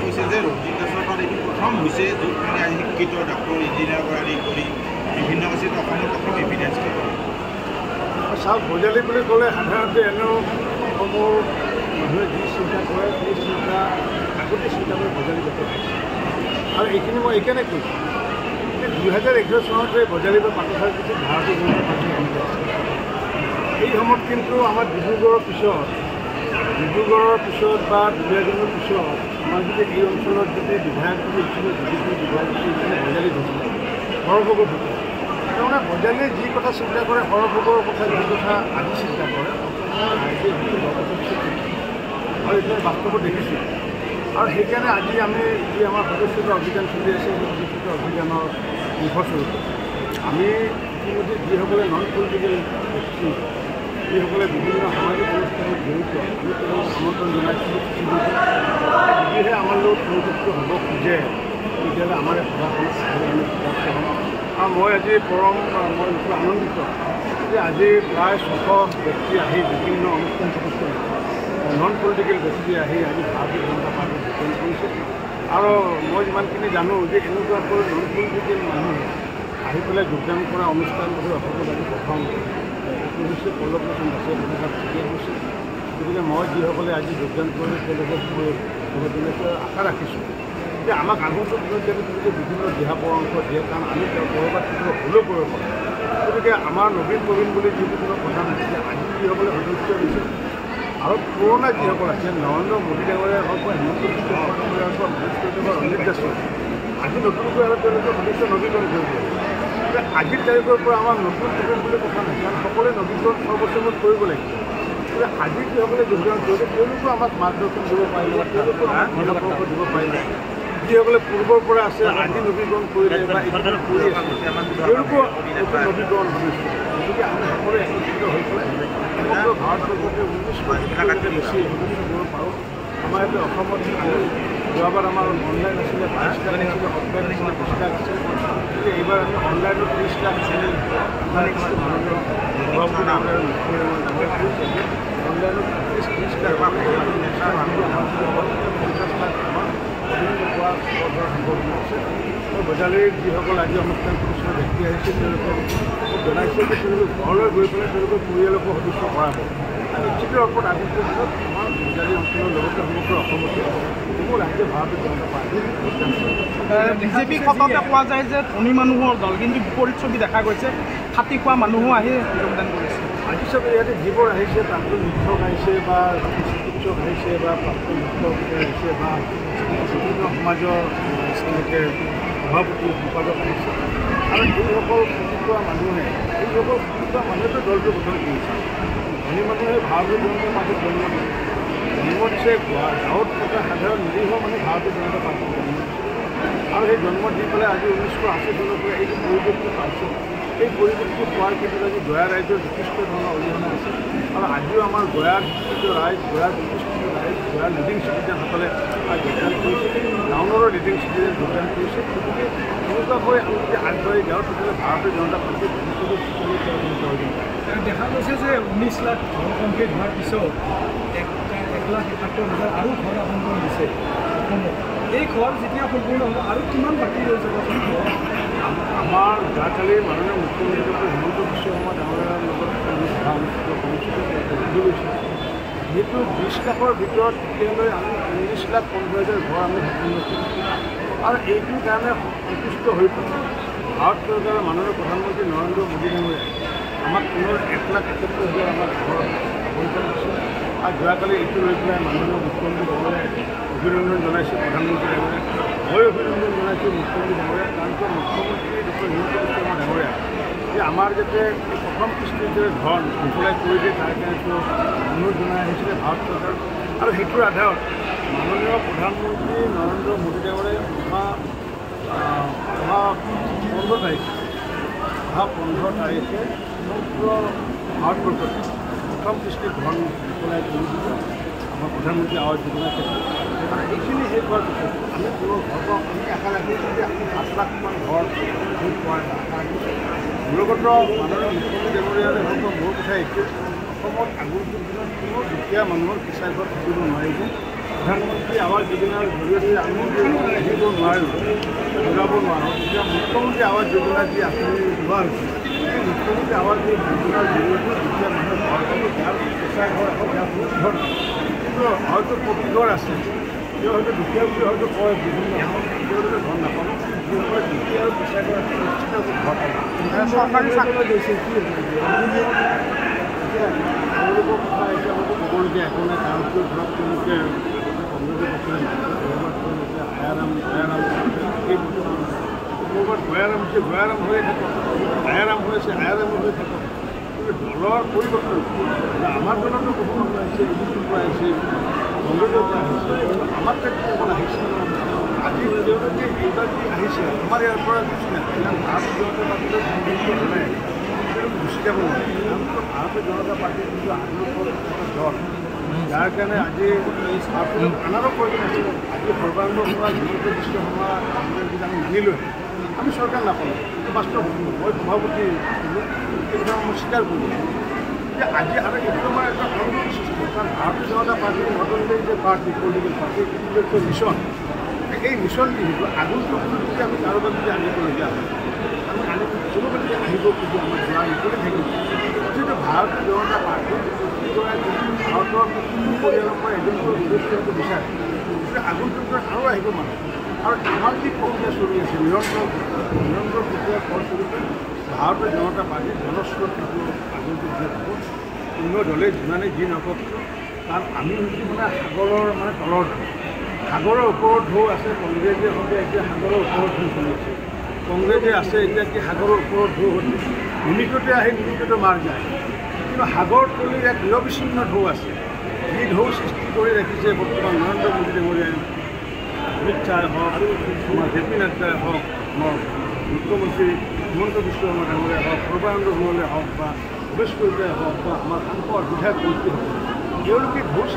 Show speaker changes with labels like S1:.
S1: কৈছে যে ৰঞ্জিত দাসৰ তাত এইটো প্ৰথম হৈছে য'ত মানে আজি শিক্ষিত ডাক্তৰ ইঞ্জিনিয়াৰ পৰা আদি কৰি বিভিন্ন আছে অসমৰ প্ৰথম এভিডেঞ্চ
S2: চাওক ভোজালী বুলি ক'লে সাধাৰণতে এনেও অসমৰ মানুহে যি চিন্তা কৰে সেই চিন্তা আগতে চিন্তা কৰি ভোজালী জাতি আৰু এইখিনি মই এইকাৰণে কৈছোঁ যে 2011 চনতে ভোজালী বা পাকিস্তান কিছু ভাৰতীয় জনতা পাৰ্টি সমিতি আছে এই সময়ত কিন্তু আমাৰ ডিব্ৰুগড়ৰ পিছত বা দুলীয়াজনৰ পিছত আমাৰ যদি এই অঞ্চলত যদি বিধায়ক যদি উঠিলে বিধায়ক ভোজালী ধৰিছিলে সৰভোগৰ ভিতৰত তাৰমানে ভোজালীয়ে যি কথা চিন্তা কৰে সৰভোগৰ কথা যি কথা আজি চিন্তা কৰে ৰাইজে আৰু এতিয়া বাস্তৱত দেখিছোঁ আৰু সেইকাৰণে আজি আমি যি আমাৰ সদস্যতা অভিযান চলি আছে সেই সদস্যতা অভিযানৰ মুখস্বৰূপে আমি ইতিমধ্যে যিসকলে নন পলিটিকেল ব্যক্তি যিসকলে বিভিন্ন সামাজিক অনুষ্ঠানত জড়িত আমি তেওঁলোকক আমন্ত্ৰণ জনাইছিলোঁ যদিহে আমাৰ লগত সংযুক্ত হ'ব খোজে তেতিয়াহ'লে আমাৰ এই সভাখনত আমি উপস্থিত হ'ম আৰু মই আজি মই আনন্দিত যে আজি প্ৰায় 600 ব্যক্তি আহি বিভিন্ন অনুষ্ঠান প্ৰতিষ্ঠান নন পলিটিকেল ব্যক্তি আহি আজি ভাৰতীয় জনতা পাৰ্টি যোগদান কৰিছে আৰু মই যিমানখিনি জানো যে এনেকুৱাকৈ নন পলিটিকেল মানুহ আহি পেলাই যোগদান কৰা অনুষ্ঠানবোৰ অসমত আজি প্ৰথম হৈছে পল্লৱ লোচন দাসে তেনেকুৱা ঠিকেই হৈছে গতিকে মই যিসকলে আজি যোগদান কৰিলে তেওঁলোকক মই তেনেকৈ আশা ৰাখিছোঁ যে আমাক আগন্তুক দিনত যাতে তেওঁলোকে বিভিন্ন দিহা পৰামৰ্শ দিয়ে কাৰণ আমি ক'ৰবাত কেতিয়াবা ভুলো কৰিব পাৰোঁ গতিকে আমাৰ নবীন প্ৰবীণ বুলি যিটো কোনো কথা নাই যে আজি যিসকলে সদস্য দিছে আৰু পুৰণা যিসকল আছে নৰেন্দ্ৰ মোদী ডাঙৰীয়া হওক বা হিমন্ত বিশ্ব শৰ্মা ডাঙৰীয়া হওক বা ভূপেন্দ্ৰ অনিল দাস আজি নতুনকৈ আৰু তেওঁলোকে সদস্য নৱীকৰণ কৰিব লাগে আজিৰ তাৰিখৰ পৰা আমাৰ নতুন প্ৰবীণ বুলি কথা নাই কাৰণ সকলোৱে নৱীকৰণ সৰ্বশ্ৰেমত কৰিব লাগিব গতিকে আজি যিসকলে যোগদান কৰিছে তেওঁলোকেও আমাক মাৰ্গদৰ্শন দিব পাৰিলে বা তেওঁলোকেও আমাক পৰামৰ্শ দিব পাৰিলে যিসকলে পূৰ্বৰ পৰা আছে আজি নৱীকৰণ কৰিলে বা এইটো কৰি আছে তেওঁলোকো নৱীকৰণ সদস্য গতিকে আমি সকলোৱে একত্ৰিত হৈ পেলাই সমগ্ৰ ভাৰতবৰ্ষতে 19 বেছি সদস্য কৰিব পাৰোঁ আমাৰ ইয়াতে অসমত যোৱাবাৰ আমাৰ অনলাইন আছিলে 22 লাখ আছিলে অফলাইন আছিলে 20 লাখ আছিলে গতিকে এইবাৰ আমি অনলাইনত 30 লাখ আছিলে অনলাইনত 30 লাখ ভোজালীৰ যিসকল আজি অনুষ্ঠান প্ৰতিষ্ঠানৰ ব্যক্তি আহিছে তেওঁলোকে জনাইছে যে তেওঁলোকে ঘৰলৈ গৈ পেলাই তেওঁলোকৰ পৰিয়ালকো সদস্য কৰাব আৰু নিশ্চিত ৰূপত আজিৰ দিনত আমাৰ ভোজালী অঞ্চলৰ লগতে সমগ্ৰ অসমতে বহু ৰাজ্যে ভাৰতীয় জনতা পাৰ্টি
S3: বিজেপিক সততে কোৱা যায় যে ধনী মানুহৰ দল কিন্তু বিপৰীত ছবি দেখা গৈছে খাটি খোৱা মানুহো আহি যোগদান কৰিছে
S2: আজি চবে ইয়াতে যিবোৰ আহিছে প্ৰাক্তন শিক্ষক আহিছে বা চিকিৎসক আহিছে বা প্ৰাক্তন শিক্ষক আহিছে বা বিভিন্ন সমাজৰ তেনেকৈ সভাপতি সম্পাদক আহিছে আৰু এইসকল খেতি কৰা মানুহেতো দলটো গঠন কৰিছে ধনী মানুহে ভাৰতীয় জনতা পাৰ্টিত জন্ম দিছে জন্ম দিছে গাঁৱত থকা সাধাৰণ নিৰীহ মানে ভাৰতীয় জনতা পাৰ্টিত জন্ম দিছে আৰু সেই জন্ম দি পেলাই আজি 1980 চনৰ পৰা এই পৰিৱেশটো পাইছোঁ এই পৰিৱেশটো পোৱাৰ ক্ষেত্ৰত আজি গয়া ৰাইজৰ যথেষ্ট ধৰণৰ অৰিহণা আছে আৰু আজিও আমাৰ গয়াৰ শিক্ষিত ৰাইজ গয়াৰ প্ৰতিষ্ঠিত ৰাইজ গয়াৰ লিডিং চিটিজেনসকলে যোগদান কৰিছে টাউনৰ লিডিং চিটিজেন যোগদান কৰিছে গতিকে এনেকুৱাকৈ আমি যদি আগবাঢ়ি যাওঁ তেতিয়াহ'লে ভাৰতীয় জনতা পাৰ্টিৰ
S3: দেখা গৈছে যে 19 লাখ ঘৰ কমপ্লিট হোৱাৰ পিছত 1,71,000 আৰু ঘৰ আবণ্টন দিছে অসমত এই ঘৰ যেতিয়া সম্পূৰ্ণ হ'ব আৰু কিমান বাকী ৰৈ যাব
S2: আমাৰ যোৱাকালি মাননীয় মুখ্যমন্ত্ৰী হিমন্ত বিশ্ব শৰ্মা ডাঙৰীয়াৰ লগত যিহেতু 20 লাখৰ ভিতৰত এতিয়ালৈ আমি 19,15,000 ঘৰ আমি সম্পূৰ্ণ কৰিছোঁ আৰু এইটোৰ কাৰণে সন্তুষ্ট হৈ পৰে ভাৰত চৰকাৰৰ মাননীয় প্ৰধানমন্ত্ৰী নৰেন্দ্ৰ মোদী ডাঙৰীয়াই আমাক পুনৰ 1,71,000 আমাৰ ঘৰ আবণ্টন দিছে আৰু যোৱাকালি এইটো লৈ পেলাই মাননীয় মুখ্যমন্ত্ৰী ডাঙৰীয়াই অভিনন্দন জনাইছে প্ৰধানমন্ত্ৰী ডাঙৰীয়াই মই অভিনন্দন জনাইছোঁ মুখ্যমন্ত্ৰী ডাঙৰীয়াই কাৰণ কিয় মুখ্যমন্ত্ৰী ডক্টৰ হিমন্ত বিশ্ব শৰ্মা ডাঙৰীয়াই যে আমাৰ যাতে প্ৰথম কিস্তিৰ যে ধন এপ্লাই কৰি দিয়ে তাৰ কাৰণেতো অনুৰোধ জনাই আহিছিলে ভাৰত চৰকাৰ আৰু সেইটোৰ আধাৰত মাননীয় প্ৰধানমন্ত্ৰী নৰেন্দ্ৰ মোদী ডাঙৰীয়াই অহা 15 তাৰিখে সমগ্ৰ ভাৰতবৰ্ষত প্ৰথম কিস্তিৰ ধন এপ্লাই কৰি দিব আমাৰ প্ৰধানমন্ত্ৰী আৱাস যোজনাৰ ক্ষেত্ৰত আৰু এইখিনি শেষ হোৱাৰ পিছত আমি পুনৰ ঘৰ পাওঁ আমি আশা ৰাখিছোঁ যে আমি 7 লাখমান ঘৰ শেষ পোৱাৰ আশা ৰাখিছোঁ মূলগত মাননীয় মুখ্যমন্ত্ৰী ডাঙৰীয়ালে হওক মোৰ কথা এইটোৱে অসমত আগন্তুক দিনত কোনো দুখীয়া মানুহৰ কেঁচা ঘৰ থাকিব নোৱাৰিব প্ৰধানমন্ত্ৰী আৱাস যোজনাৰ জৰিয়তে আমি আহিব নোৱাৰোঁ, ঘূৰাব নোৱাৰোঁ, তেতিয়া মুখ্যমন্ত্ৰী আৱাস যোজনা যি আঁচনি লোৱা হৈছে, সেই মুখ্যমন্ত্ৰী আৱাস যোজনাৰ জৰিয়তে যেতিয়া মানুহে ঘৰ পাব, যাৰ কেঁচা ঘৰ আকৌ যাৰ বহুত ঘৰ কিন্তু হয়তো প্ৰতি ঘৰ আছে, তেওঁ হয়তো দুখীয়া বুলি হয়তো কয় বিভিন্ন তেওঁলোকে ঘৰ নাপাব, যিসকলে দুখীয়া আৰু কেঁচা ঘৰ আছে নিশ্চিত ঘৰ পাব।
S3: চৰকাৰী চাকৰি
S2: গৈছে কি তেওঁলোকৰ কথা এতিয়া হয়তো ক'বলগীয়া একো নাই, কাৰণ কিয় ধৰক তেওঁলোকে কংগ্ৰেছৰ পক্ষে তেওঁলোকে আয়াৰাম এই ক'ৰবাত গয়াৰাম হৈছে গয়াৰাম হৈয়ে থাকক, আয়াৰাম হৈ আছে আয়াৰাম হৈ থাকক, কিন্তু দলৰ পৰিৱৰ্তন আমাৰ দলতো বহু মানুহ আহিছে, বিজেপিৰ পৰা আহিছে, কংগ্ৰেছৰ পৰা আহিছে, আমাৰ ক্ষেত্ৰত আহিছে। আজি তেওঁলোকে এইবাৰ যি আহিছে আমাৰ ইয়াৰ পৰা গুচি নাযায়, কাৰণ ভাৰতীয় জনতা পাৰ্টিলৈ নাই গুচি যাব নোৱাৰে, কাৰণ ভাৰতীয় জনতা পাৰ্টিৰ যিটো আদৰ্শৰ দল, যাৰ কাৰণে আজি আনাৰো প্ৰয়োজন আছিল। আজি সৰ্বানন্দ সোণোৱাল, হিমন্ত বিশ্ব শৰ্মা যদি আমি মানি লৈ আমি চৰকাৰ নাপালোঁ, বাস্তৱ মই সভাপতি এই কথা মই স্বীকাৰ কৰোঁ যে আজি আৰু এইটো আমাৰ এটা আন্দোলন সৃষ্টি, কাৰণ ভাৰতীয় জনতা পাৰ্টিৰ নতুনকৈ যে পাৰ্টি পলিটিকেল পাৰ্টি এইটো মিছন, এই মিছন যিহেতু আগন্তুক যদি আমি কাৰোবাক যদি আনিবলগীয়া হয়, আমি আনিব কোনোবা যদি আহিব খুজি আমাৰ যোৱা নকৰি থাকিব, যিটো ভাৰতীয় জনতা পাৰ্টিৰ ভাৰতৰ পৰিয়ালৰ পৰা এজনকৈ সদস্যটো বিচাৰে, গতিকে আগন্তুক আৰু আহিব মানুহ। আৰু আমাৰ যি প্ৰক্ৰিয়া চলি আছে নিৰন্তৰ প্ৰক্ৰিয়াৰ ফলস্বৰূপে ভাৰতীয় জনতা পাৰ্টিৰ জনস্ৰোত কিন্তু আগন্তুক যে হ'ব, অন্য দলে যিমানে যি নকওক, কাৰণ আমি হৈছোঁ মানে সাগৰৰ মানে তলৰ ঢৌ, সাগৰৰ ওপৰত ঢৌ আছে, কংগ্ৰেছে সৈতে এতিয়া সাগৰৰ ওপৰত ঢৌ চলি আছে, কংগ্ৰেছে আছে এতিয়া কি সাগৰৰ ওপৰত ঢৌ হৈছে, নিমিষতে আহি নিমিষতে মাৰ যায়, কিন্তু সাগৰ তলিৰ এক নিৰবিচ্ছিন্ন ঢৌ আছে, যি ঢৌ সৃষ্টি কৰি ৰাখিছে বৰ্তমান নৰেন্দ্ৰ মোদী ডাঙৰীয়াই, অমিত শ্বাহে হওক, আমাৰ জে পি নাড্ডাই হওক, আমাৰ মুখ্যমন্ত্ৰী হিমন্ত বিশ্ব শৰ্মা ডাঙৰীয়াই হওক, সৰ্বানন্দ সোণোৱালে হওক বা ভূপেশ কলিতাই হওক বা আমাৰ সাংসদ বিধায়ক মন্ত্ৰী হওক, তেওঁলোকে ঢৌ